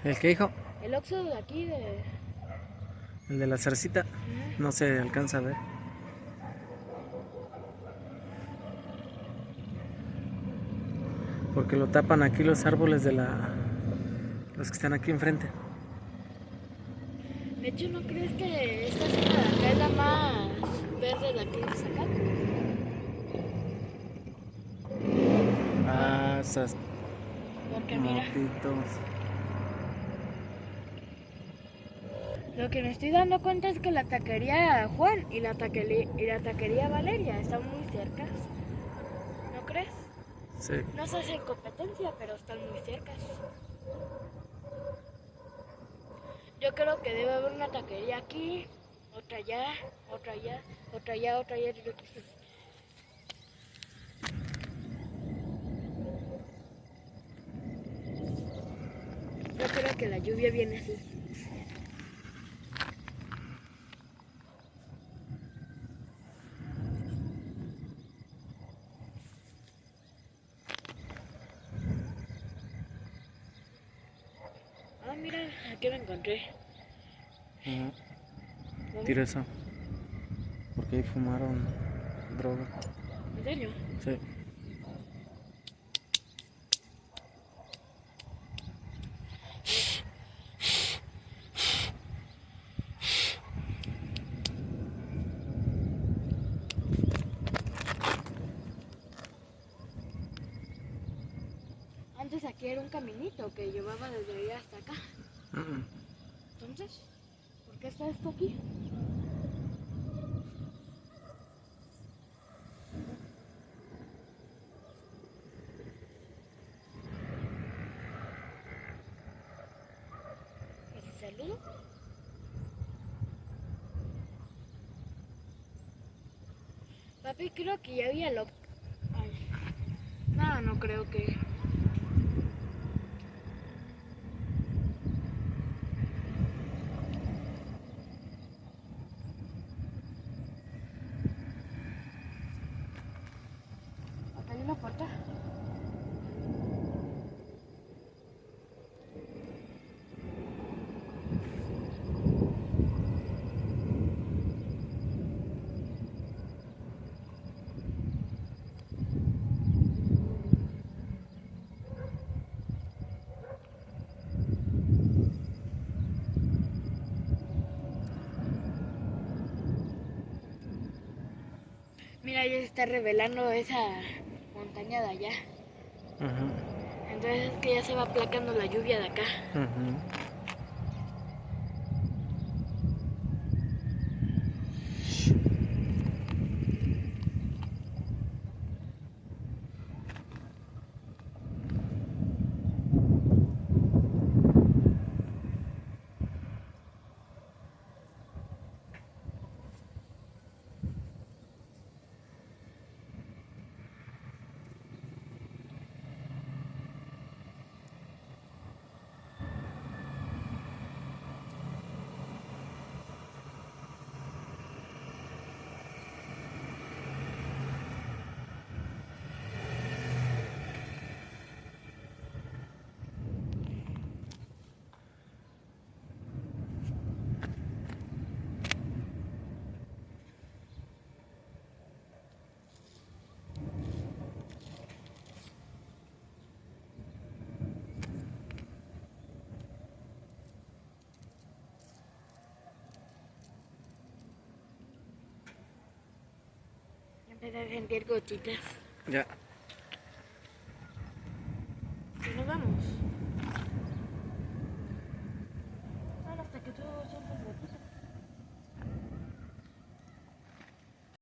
¿El que hijo? El Oxxo de aquí de... El de la zarcita. No se alcanza a ver. Porque lo tapan aquí los árboles de los que están aquí enfrente. De hecho, ¿no crees que esta zona de acá es la más verde de aquí de Zacatecas? Ah, esas Porque mira, motitos. lo que me estoy dando cuenta es que la taquería Juan y la taquería Valeria están muy cerca. ¿No crees? Sí. No se hacen competencia, pero están muy cerca. Yo creo que debe haber una taquería aquí, otra allá, otra allá, otra allá, otra allá. Yo creo que la lluvia viene así. Ah, mira, aquí me encontré. Ajá. ¿Dónde? Tira eso. Porque ahí fumaron droga. ¿En serio? Sí. Antes aquí era un caminito que llevaba desde allá hasta acá. Mm. Entonces, ¿por qué está esto aquí? ¿Ese saludo? Papi, creo que ya había lo... Ay, no, no creo que... Acá hay una puerta. Mira, ya se está revelando esa montaña de allá. Ajá. Entonces es que ya se va aplacando la lluvia de acá. Ajá. Empecé a sentir gotitas. Ya. ¿Sí nos vamos?